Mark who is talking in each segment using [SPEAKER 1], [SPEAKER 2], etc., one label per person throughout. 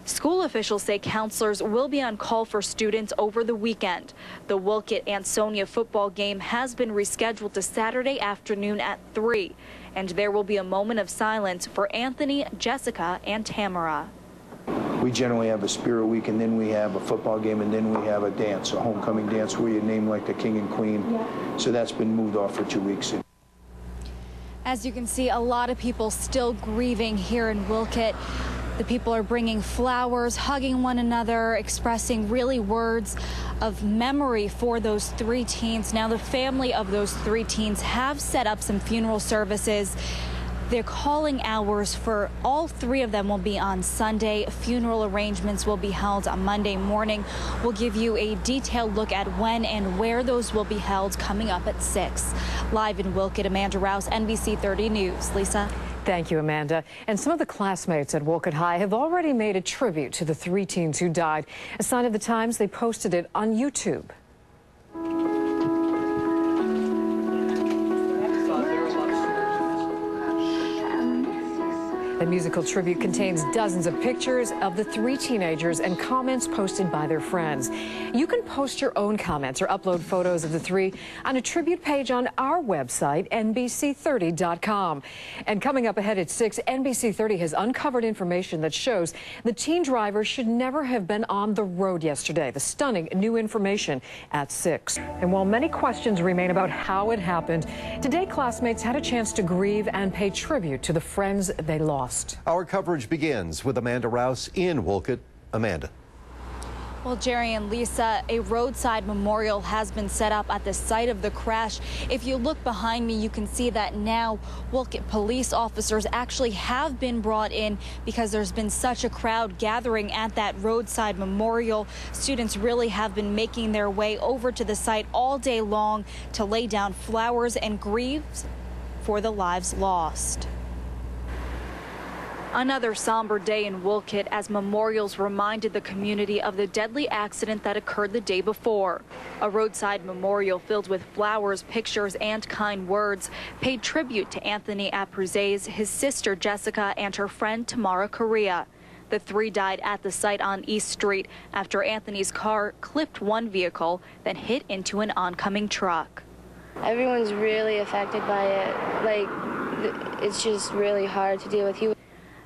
[SPEAKER 1] School officials say counselors will be on call for students over the weekend. The Wolcott-Ansonia football game has been rescheduled to Saturday afternoon at 3, and there will be a moment of silence for Anthony, Jessica, and Tamara.
[SPEAKER 2] We generally have a spirit week, and then we have a football game, and then we have a dance, a homecoming dance where you name like the king and queen. Yeah. So that's been moved off for 2 weeks.
[SPEAKER 1] As you can see, a lot of people still grieving here in Wolcott. The people are bringing flowers, hugging one another, expressing really words of memory for those 3 teens. Now, the family of those 3 teens have set up some funeral services. Their calling hours for all 3 of them will be on Sunday. Funeral arrangements will be held on Monday morning. We'll give you a detailed look at when and where those will be held coming up at 6. Live in Wolcott, Amanda Rouse, NBC 30 News. Lisa.
[SPEAKER 3] Thank you, Amanda. And some of the classmates at Wolcott High have already made a tribute to the 3 teens who died. A sign of the times, they posted it on YouTube. The musical tribute contains dozens of pictures of the 3 teenagers and comments posted by their friends. You can post your own comments or upload photos of the 3 on a tribute page on our website, NBC30.com. And coming up ahead at 6, NBC 30 has uncovered information that shows the teen driver should never have been on the road yesterday. The stunning new information at 6. And while many questions remain about how it happened, today classmates had a chance to grieve and pay tribute to the friends they lost.
[SPEAKER 4] Our coverage begins with Amanda Rouse in Wolcott. Amanda.
[SPEAKER 1] Well, Jerry and Lisa, a roadside memorial has been set up at the site of the crash. If you look behind me, you can see that now Wolcott police officers actually have been brought in because there's been such a crowd gathering at that roadside memorial. Students really have been making their way over to the site all day long to lay down flowers and grieve for the lives lost. Another somber day in Wolcott as memorials reminded the community of the deadly accident that occurred the day before. A roadside memorial filled with flowers, pictures, and kind words paid tribute to Anthony Apruzes, his sister Jessica, and her friend Tamara Correa. The 3 died at the site on East Street after Anthony's car clipped one vehicle, then hit into an oncoming truck.
[SPEAKER 5] Everyone's really affected by it. It's just really hard to deal with.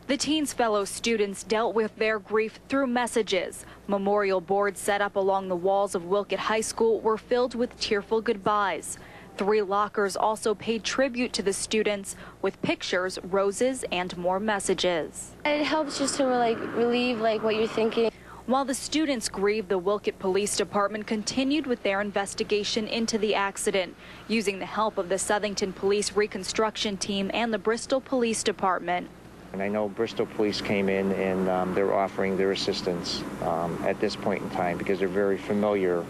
[SPEAKER 1] The teens' fellow students dealt with their grief through messages. Memorial boards set up along the walls of Wolcott High School were filled with tearful goodbyes. 3 lockers also paid tribute to the students with pictures, roses, and more messages.
[SPEAKER 5] It helps just to relieve what you're thinking.
[SPEAKER 1] While the students grieved, the Wolcott Police Department continued with their investigation into the accident, using the help of the Southington Police Reconstruction Team and the Bristol Police Department.
[SPEAKER 6] And I know Bristol Police came in and they're offering their assistance at this point in time because they're very familiar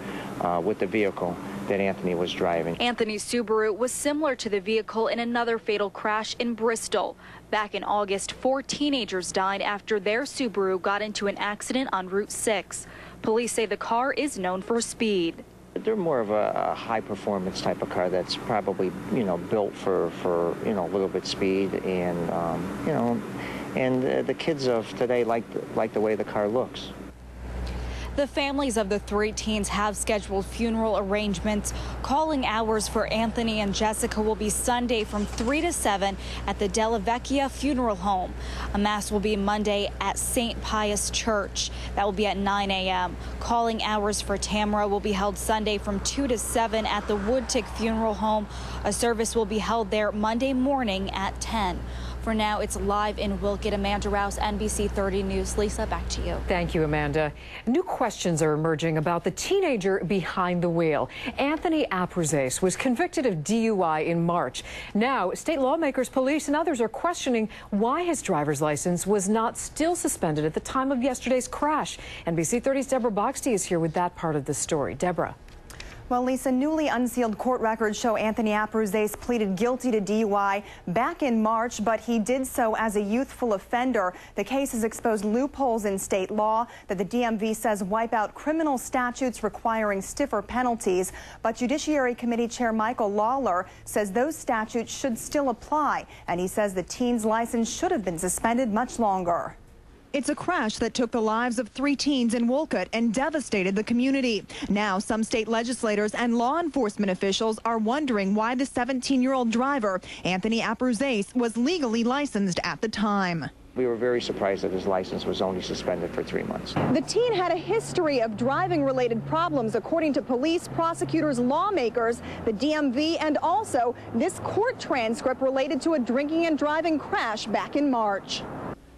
[SPEAKER 6] with the vehicle that Anthony was driving.
[SPEAKER 1] Anthony's Subaru was similar to the vehicle in another fatal crash in Bristol. Back in August, 4 teenagers died after their Subaru got into an accident on Route 6. Police say the car is known for speed.
[SPEAKER 6] They're more of a high-performance type of car that's probably, built for a little bit speed, and the kids of today like the way the car looks.
[SPEAKER 1] The families of the 3 teens have scheduled funeral arrangements. Calling hours for Anthony and Jessica will be Sunday from 3 to 7 at the Della Vecchia Funeral Home. A mass will be Monday at St. Pius Church. That will be at 9 a.m. Calling hours for Tamara will be held Sunday from 2 to 7 at the Woodtick Funeral Home. A service will be held there Monday morning at 10. For now, it's live in Wolcott. Amanda Rouse, NBC 30 News. Lisa, back to you.
[SPEAKER 3] Thank you, Amanda. New questions are emerging about the teenager behind the wheel. Anthony Apruzes was convicted of DUI in March. Now, state lawmakers, police, and others are questioning why his driver's license was not still suspended at the time of yesterday's crash. NBC 30's Deborah Boxty is here with that part of the story. Deborah.
[SPEAKER 7] Well, Lisa, newly unsealed court records show Anthony Apruzes pleaded guilty to DUI back in March, but he did so as a youthful offender. The case has exposed loopholes in state law that the DMV says wipe out criminal statutes requiring stiffer penalties. But Judiciary Committee Chair Michael Lawler says those statutes should still apply, and he says the teen's license should have been suspended much longer. It's a crash that took the lives of 3 teens in Wolcott and devastated the community. Now, some state legislators and law enforcement officials are wondering why the 17-year-old driver, Anthony Abruzes, was legally licensed at the time.
[SPEAKER 6] We were very surprised that his license was only suspended for 3 months.
[SPEAKER 7] The teen had a history of driving-related problems, according to police, prosecutors, lawmakers, the DMV, and also this court transcript related to a drinking and driving crash back in March.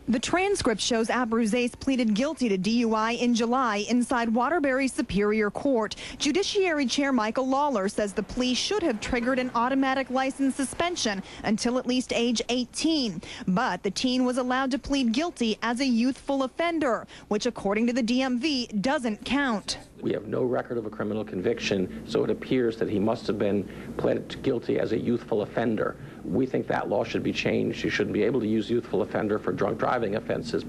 [SPEAKER 7] The transcript shows Abruzes pleaded guilty to DUI in July inside Waterbury Superior Court. Judiciary Chair Michael Lawler says the plea should have triggered an automatic license suspension until at least age 18. But the teen was allowed to plead guilty as a youthful offender, which according to the DMV doesn't count.
[SPEAKER 8] We have no record of a criminal conviction, so it appears that he must have been pled guilty as a youthful offender. We think that law should be changed. You shouldn't be able to use youthful offender for drunk driving offenses.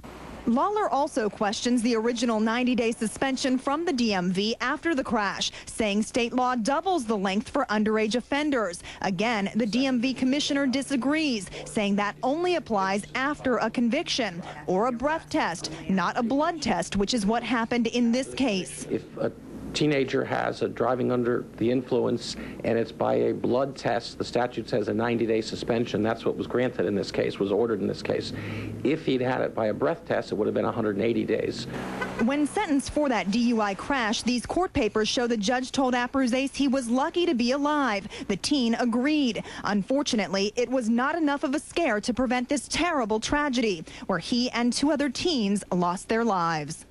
[SPEAKER 7] Lawler also questions the original 90-day suspension from the DMV after the crash, saying state law doubles the length for underage offenders. Again, the DMV commissioner disagrees, saying that only applies after a conviction or a breath test, not a blood test, which is what happened in this case.
[SPEAKER 8] If a teenager has a driving under the influence and it's by a blood test, the statute says a 90-day suspension. That's what was granted in this case, was ordered in this case. If he'd had it by a breath test, it would have been 180 days.
[SPEAKER 7] When sentenced for that DUI crash, these court papers show the judge told Abruzes he was lucky to be alive. The teen agreed. Unfortunately, it was not enough of a scare to prevent this terrible tragedy, where he and 2 other teens lost their lives.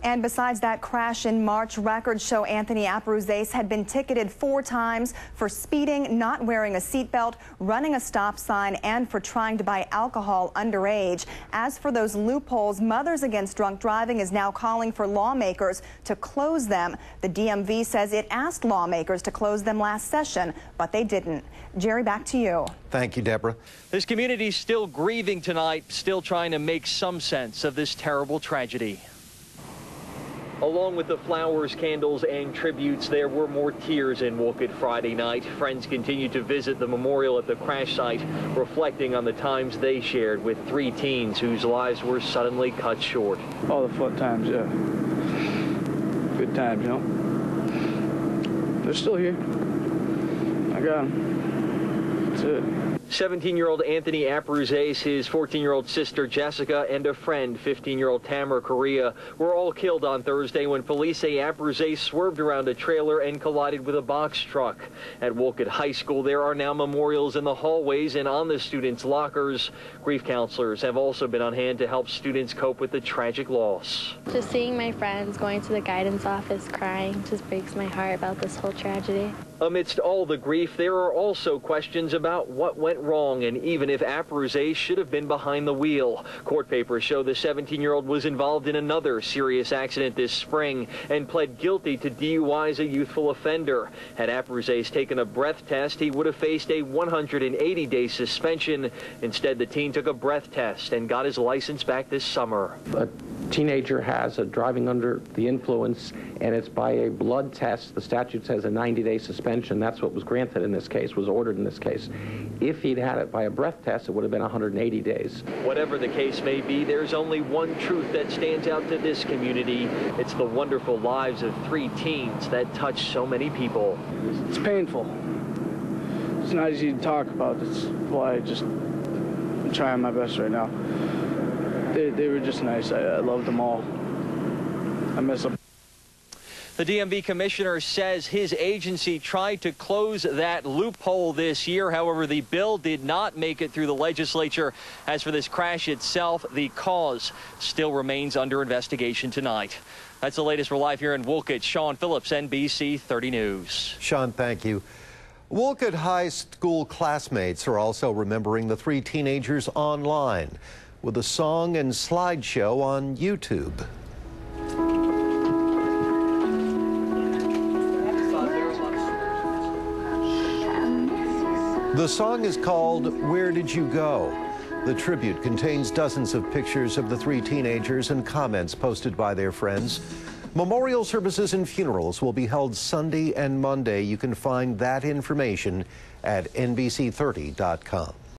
[SPEAKER 7] And besides that crash in March, records show Anthony Abruzes had been ticketed 4 times for speeding, not wearing a seatbelt, running a stop sign, and for trying to buy alcohol underage. As for those loopholes, Mothers Against Drunk Driving is now calling for lawmakers to close them. The DMV says it asked lawmakers to close them last session, but they didn't. Jerry, back to you.
[SPEAKER 4] Thank you, Deborah.
[SPEAKER 9] This community still grieving tonight, still trying to make some sense of this terrible tragedy. Along with the flowers, candles, and tributes, there were more tears in Wolcott Friday night. Friends continued to visit the memorial at the crash site, reflecting on the times they shared with 3 teens whose lives were suddenly cut short.
[SPEAKER 10] All the fun times, yeah. Good times, you know. They're still here. I got them. That's it.
[SPEAKER 9] 17-year-old Anthony Abruzes, his 14-year-old sister Jessica, and a friend, 15-year-old Tamara Correa, were all killed on Thursday when police say Abruzes swerved around a trailer and collided with a box truck. At Wolcott High School, there are now memorials in the hallways and on the students' lockers. Grief counselors have also been on hand to help students cope with the tragic loss.
[SPEAKER 5] Just seeing my friends going to the guidance office crying just breaks my heart about this whole tragedy.
[SPEAKER 9] Amidst all the grief, there are also questions about what went wrong and even if Abruzes should have been behind the wheel. Court papers show the 17-year-old was involved in another serious accident this spring and pled guilty to DUI as a youthful offender. Had Abruzes taken a breath test, he would have faced a 180-day suspension. Instead, the teen took a breath test and got his license back this summer.
[SPEAKER 8] A teenager has a driving under the influence and it's by a blood test. The statute says a 90-day suspension. That's what was granted in this case, was ordered in this case. If he'd had it by a breath test, it would have been 180 days.
[SPEAKER 9] Whatever the case may be, there's only one truth that stands out to this community. It's the wonderful lives of 3 teens that touch so many people.
[SPEAKER 10] It's painful. It's not easy to talk about. That's why I'm trying my best right now. They were just nice. I loved them all. I miss them.
[SPEAKER 9] The DMV commissioner says his agency tried to close that loophole this year. However, the bill did not make it through the legislature. As for this crash itself, the cause still remains under investigation tonight. That's the latest. We're live here in Wolcott. Sean Phillips, NBC 30 News.
[SPEAKER 4] Sean, thank you. Wolcott High School classmates are also remembering the 3 teenagers online with a song and slideshow on YouTube. The song is called "Where Did You Go?" The tribute contains dozens of pictures of the 3 teenagers and comments posted by their friends. Memorial services and funerals will be held Sunday and Monday. You can find that information at NBC30.com.